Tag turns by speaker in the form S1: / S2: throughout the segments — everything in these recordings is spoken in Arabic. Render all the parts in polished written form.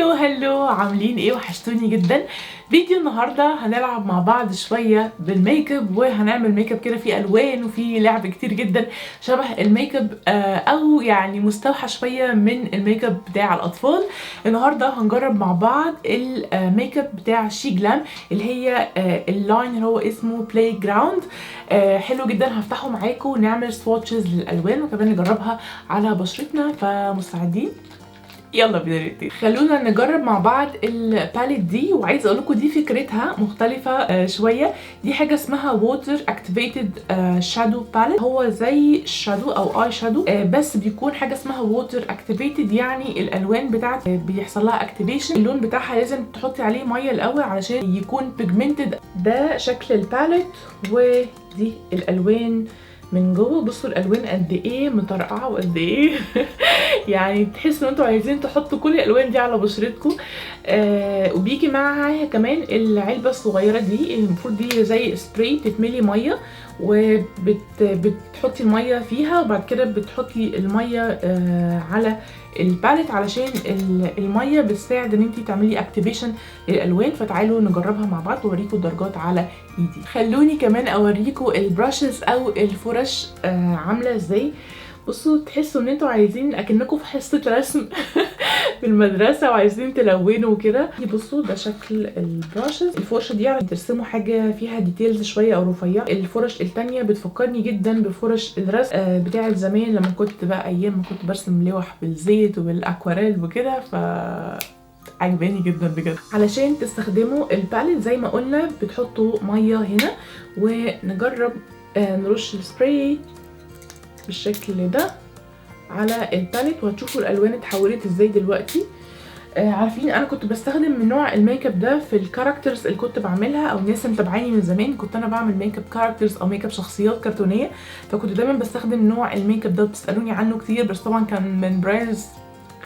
S1: هلو عاملين ايه؟ وحشتوني جدا. فيديو النهارده هنلعب مع بعض شويه بالميك اب، وهنعمل ميك اب كده فيه الوان وفيه لعب كتير جدا شبه الميك اب او يعني مستوحى شويه من الميك اب بتاع الاطفال. النهارده هنجرب مع بعض الميك اب بتاع شي جلام اللي هي اللاين اللي هو اسمه بلاي جراوند. حلو جدا، هفتحه معاكم ونعمل سواتشز للالوان وكمان نجربها على بشرتنا. فمستعدين؟ يلا بينا نبتدي. خلونا نجرب مع بعض الباليت دي، وعايزه اقول لكم دي فكرتها مختلفه شويه. دي حاجه اسمها ووتر اكتيفيتد شادو باليت، هو زي شادو او اي شادو بس بيكون حاجه اسمها ووتر اكتيفيتد، يعني الالوان بتاعت بيحصل لها اكتيفيشن. اللون بتاعها لازم تحطي عليه ميه الاول علشان يكون بيجمنتد. ده شكل الباليت ودي الالوان من جوه. بصوا الالوان قد ايه مطرقعه وقد ايه يعني تحسوا ان انتوا عايزين تحطوا كل الالوان دي على بشرتكم. وبيجي معاها كمان العلبه الصغيره دي، المفروض دي زي سبراي تتملي ميه وبتحطي الميه فيها، وبعد كده بتحطي الميه على الباليت علشان الميه بتساعد ان انتي تعملي اكتيفيشن للالوان. فتعالوا نجربها مع بعض واوريكم الدرجات على ايدي. خلوني كمان اوريكم البراشز او الفرش عامله ازاي. بصوا تحسوا ان انتوا عايزين اكنكم في حصه رسم في المدرسه وعايزين تلونوا وكده. بصوا ده شكل البراشز. الفرشه دي يعني ترسموا حاجه فيها ديتيلز شويه او رفيعه. الفرش التانية بتفكرني جدا بفرش الرسم بتاعه زمان لما كنت بقى ايام ما كنت برسم لوح بالزيت وبالاكواريل وكده. عجباني جدا بجد. علشان تستخدموا الباليت زي ما قلنا بتحطوا ميه هنا، ونجرب نرش السبراي بالشكل ده على الباليت، وهتشوفوا الالوان اتحولت ازاي دلوقتي. عارفين انا كنت بستخدم من نوع الميك اب ده في الكاركترز اللي كنت بعملها، او الناس اللي متابعاني من زمان كنت انا بعمل ميك اب كاركترز او ميك اب شخصيات كرتونيه، فكنت دايما بستخدم نوع الميك اب ده وبتسالوني عنه كتير، بس طبعا كان من براندز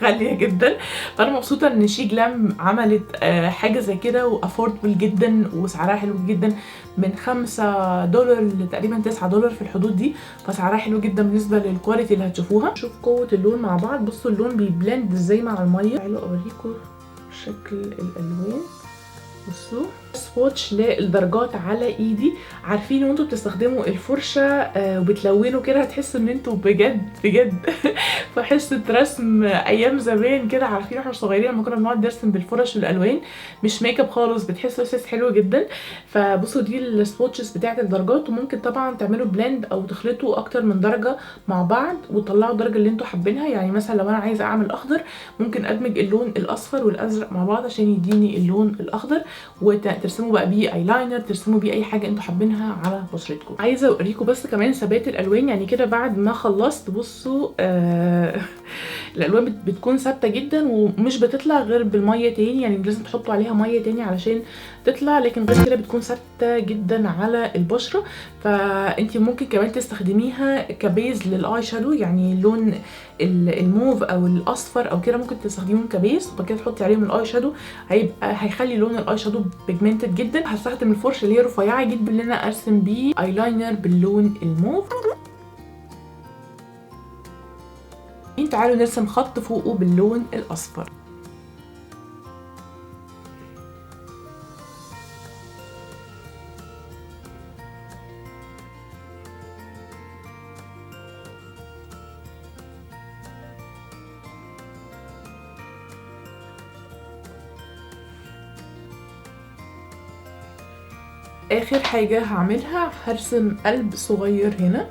S1: غاليه جدا. فانا مبسوطه ان شي جلام عملت حاجه زي كده وافوردبل جدا وسعرها حلو جدا، من $5 لتقريبا $9 في الحدود دي. فسعرها حلو جدا بالنسبه للكواليتي اللي هتشوفوها. شوف قوه اللون مع بعض. بصوا اللون بيبلند ازاي مع الميه. تعالوا اوريكم شكل الالوان. بصوا سواتش للدرجات على ايدي. عارفين وانتوا بتستخدموا الفرشه وبتلونوا كده هتحسوا ان انتوا بجد في حصه رسم ايام زمان كده. عارفين احنا صغيرين لما كنا بنقعد نرسم بالفرش والالوان، مش ميك اب خالص، بتحسوا احساس حلو جدا. فبصوا دي السواتشز بتاعت الدرجات، وممكن طبعا تعملوا بلند او تخلطوا اكتر من درجه مع بعض وتطلعوا الدرجه اللي انتوا حابينها. يعني مثلا لو انا عايزه اعمل اخضر ممكن ادمج اللون الاصفر والازرق مع بعض عشان يديني اللون الاخضر، وترسموا بقى بيه ايلاينر، ترسموا بيه اي حاجه انتوا حابينها على بشرتكم. عايزه اوريكم بس كمان ثبات الالوان. يعني كده بعد ما خلصت بصوا الالوان بتكون ثابته جدا ومش بتطلع غير بالميه تاني، يعني لازم تحطوا عليها ميه تاني علشان تطلع، لكن غير كده بتكون ثابته جدا على البشره. فانتي ممكن كمان تستخدميها كبيز للاي شادو، يعني اللون الموف او الاصفر او كده ممكن تستخدميهم كبيز، وبعد كده تحطي عليهم الاي شادو هيخلي لون الاي شادو بيجمنتد جدا. هستخدم الفرشه اللي هي رفيعه جدا اللي انا ارسم بيه ايلاينر باللون الموف. تعالوا نرسم خط فوقه باللون الاصفر. اخر حاجه هعملها هرسم قلب صغير هنا.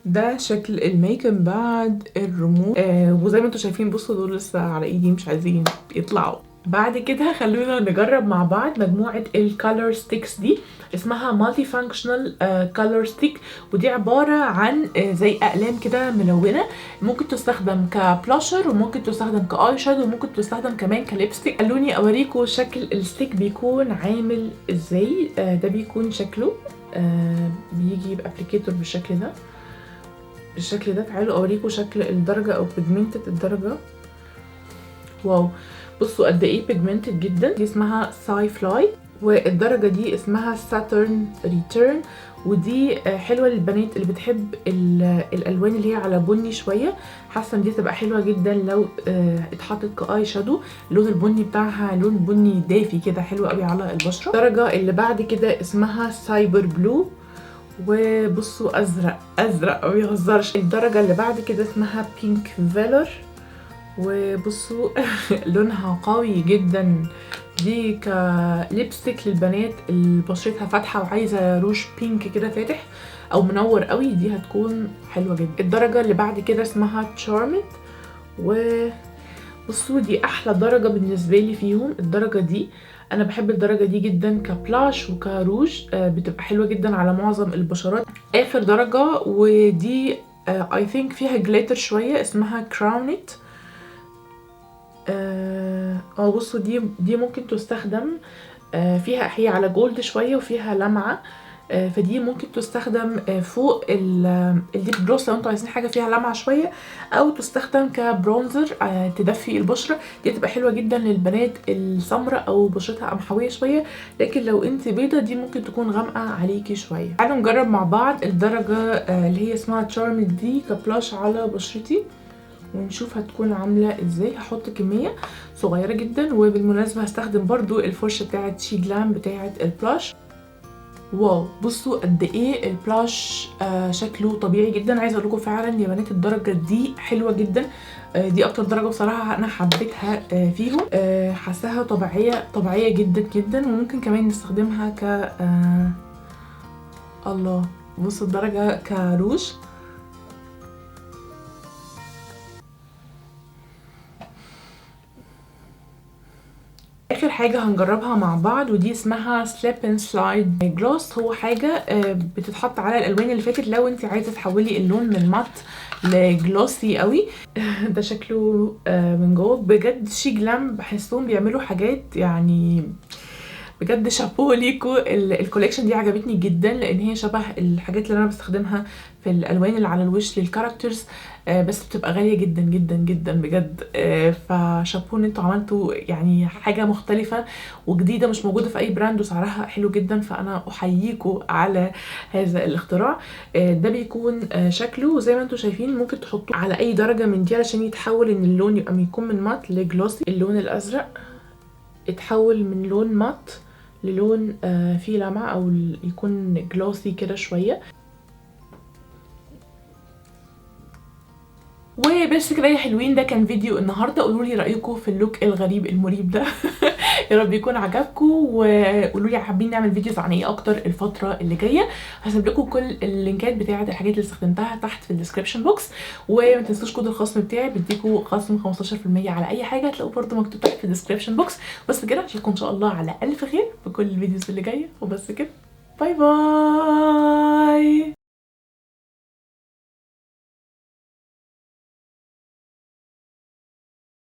S1: ده شكل الميك اب بعد الرموش. وزي ما انتم شايفين بصوا دول لسه على ايدي مش عايزين يطلعوا. بعد كده خلونا نجرب مع بعض مجموعه الكالر ستيكس دي، اسمها مالتي فانكشنال كالر ستيك، ودي عباره عن زي اقلام كده ملونه، ممكن تستخدم كبلاشر وممكن تستخدم كاي شادو وممكن تستخدم كمان كليبستيك. خلوني اوريكم شكل الستيك بيكون عامل ازاي. ده بيكون شكله بيجي بابليكيتور بالشكل ده. تعالوا اوريكم شكل الدرجه او بيجمنتد الدرجه. واو بصوا قد ايه بيجمنتد جدا. دي اسمها ساي فلاي، والدرجه دي اسمها ساترن ريتيرن، ودي حلوه للبنات اللي بتحب الالوان اللي هي على بني شويه. حاسه ان دي تبقى حلوه جدا لو اتحطت كاي شادو. اللون البني بتاعها لون بني دافي كده، حلو قوي على البشره. الدرجه اللي بعد كده اسمها سايبر بلو، وبصوا ازرق ازرق ما بيهزرش. الدرجه اللي بعد كده اسمها بينك فيلر، وبصوا لونها قوي جدا. دي كليبستيك للبنات اللي بشرتها فاتحه وعايزه روج بينك كده فاتح او منور قوي، دي هتكون حلوه جدا. الدرجه اللي بعد كده اسمها تشارمد، وبصوا دي احلى درجه بالنسبه لي فيهم. الدرجه دي انا بحب الدرجه دي جدا كبلاش وكروج، بتبقى حلوه جدا على معظم البشرات. اخر درجه ودي اي ثينك فيها جليتر شويه، اسمها كراونت. بصوا دي ممكن تستخدم فيها، هي على جولد شويه وفيها لمعه، فدي ممكن تستخدم فوق الليب جلوس لو انتوا عايزين حاجه فيها لمعه شويه، او تستخدم كبرونزر تدفي البشره. دي تبقى حلوه جدا للبنات السمراء او بشرتها قمحويه شويه، لكن لو انت بيضه دي ممكن تكون غامقه عليكي شويه. تعالوا نجرب مع بعض الدرجه اللي هي اسمها تشارمد دي كبلاش على بشرتي ونشوف هتكون عامله ازاي. هحط كميه صغيره جدا، وبالمناسبه هستخدم برضو الفرشه بتاعه شي جلام بتاعه البلاش. واو بصوا قد ايه البلاش شكله طبيعي جدا. عايزه اقول لكم فعلا يا بنات الدرجه دي حلوه جدا، دي اكتر درجه بصراحه انا حبيتها فيهم. حاساها طبيعيه جدا جدا، وممكن كمان نستخدمها ك الله بصوا الدرجه كروج. اخر حاجه هنجربها مع بعض ودي اسمها سليب اند سلايد جلوس. هو حاجه بتتحط على الالوان اللي فاتت لو انت عايزه تحولي اللون من مات لجلوسي قوي. ده شكله من جوه بجد شي جلام، بحسهم بيعملوا حاجات يعني بجد شابو ليكو. الكوليكشن دي عجبتني جدا لان هي شبه الحاجات اللي انا بستخدمها في الالوان اللي على الوش للكاركترز، بس بتبقى غاليه جدا جدا جدا بجد. فشابو ان انتوا عملتوا يعني حاجه مختلفه وجديده مش موجوده في اي براند وسعرها حلو جدا، فانا احييكم على هذا الاختراع. ده بيكون شكله زي ما انتوا شايفين، ممكن تحطوه على اي درجه من دي علشان يتحول ان اللون يبقى يكون من مات لجلوسي. اللون الازرق اتحول من لون مات للون فيه لمعة او يكون جلوسي كده شوية. وبس كده يا حلوين، ده كان فيديو النهارده. قولوا لي رايكم في اللوك الغريب المريب ده يا رب يكون عجبكم، وقولوا لي حابين نعمل فيديوز عن ايه اكتر الفتره اللي جايه. هسيب لكم كل اللينكات بتاعه الحاجات اللي استخدمتها تحت في الديسكربشن بوكس، وما تنسوش كود الخصم بتاعي بيديكوا خصم 15% على اي حاجه، هتلاقوه برده مكتوب تحت في الديسكربشن بوكس. بس كده اشوفكم ان شاء الله على الف خير في كل الفيديوز اللي جايه، وبس كده باي باي.